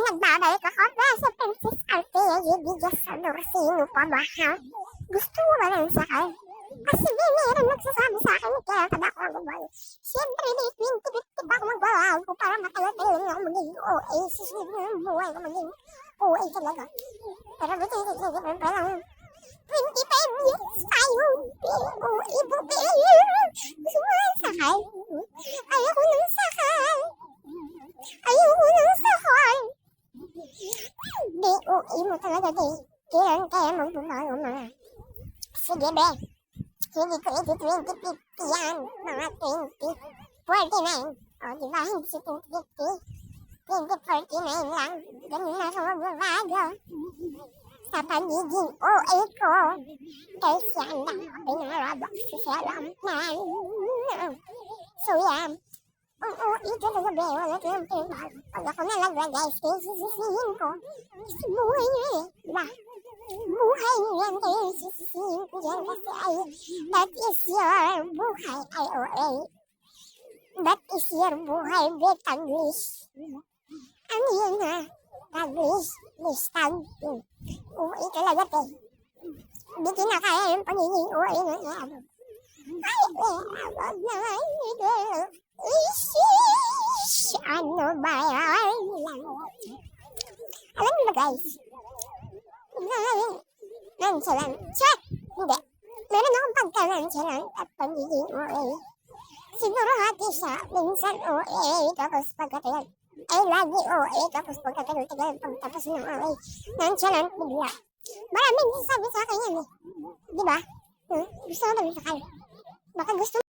nagbabalik ako sa Princess Althea, ibigas sa Dorsino pa ba, ha? Gusto mo ba ng sakay? Kasi meron nagsasabi sa akin, kaya kada ako magbabalik. Siyempre, may 20-50 ba ako magbabalik ko para matagal-tagal na ako maging OA. Susunod na yung buhay ko maging OA talaga. Pero buti, parang 25 years tayo, OA po kayo. Gusto mo ng sakay? Ayoko ng sakay. Ayoko ng sakay. Di, OA mo talaga, di. Kaya magbabago mga. Sige, be. Hindi ko 20-50 yan. Mga 20-49. O, diba? Hindi si 20-50. 20-49 lang. Ganun na ako magbabago. Sa pagiging OA ko. Kasi yan lang ako pinarabak sa salaman. So, yan. Ang OA talaga, be. Wala tayong pinarabak. Pag ako nalagwa, guys, kaya sisisihin ko. Kasi buhay nyo eh. Diba? Buhay niyo yan kayo sisisihin ko yan kasi ay that is your buhay ay OA. That is your buhay with Taglish. Ano yun ha? Taglish. Listag. OA talaga te. Hindi kinakaya yung pagiging OA na yan. Ay, wag naman ito. Ish! Ano ba yan? Alam niyo ba guys? Nonchalant. Check! Hindi. Meron akong pagka-nonchalant at pagiging OA. Siguro hati siya. Minsan OA, tapos pagkatagal. Ay, lagi OA, tapos pagkatagal-tagal pagtapos ng OA. Nonchalant bigla. Maraming sabi sa akin yan eh. Diba? Gusto mo ba sa kayo? Baka gusto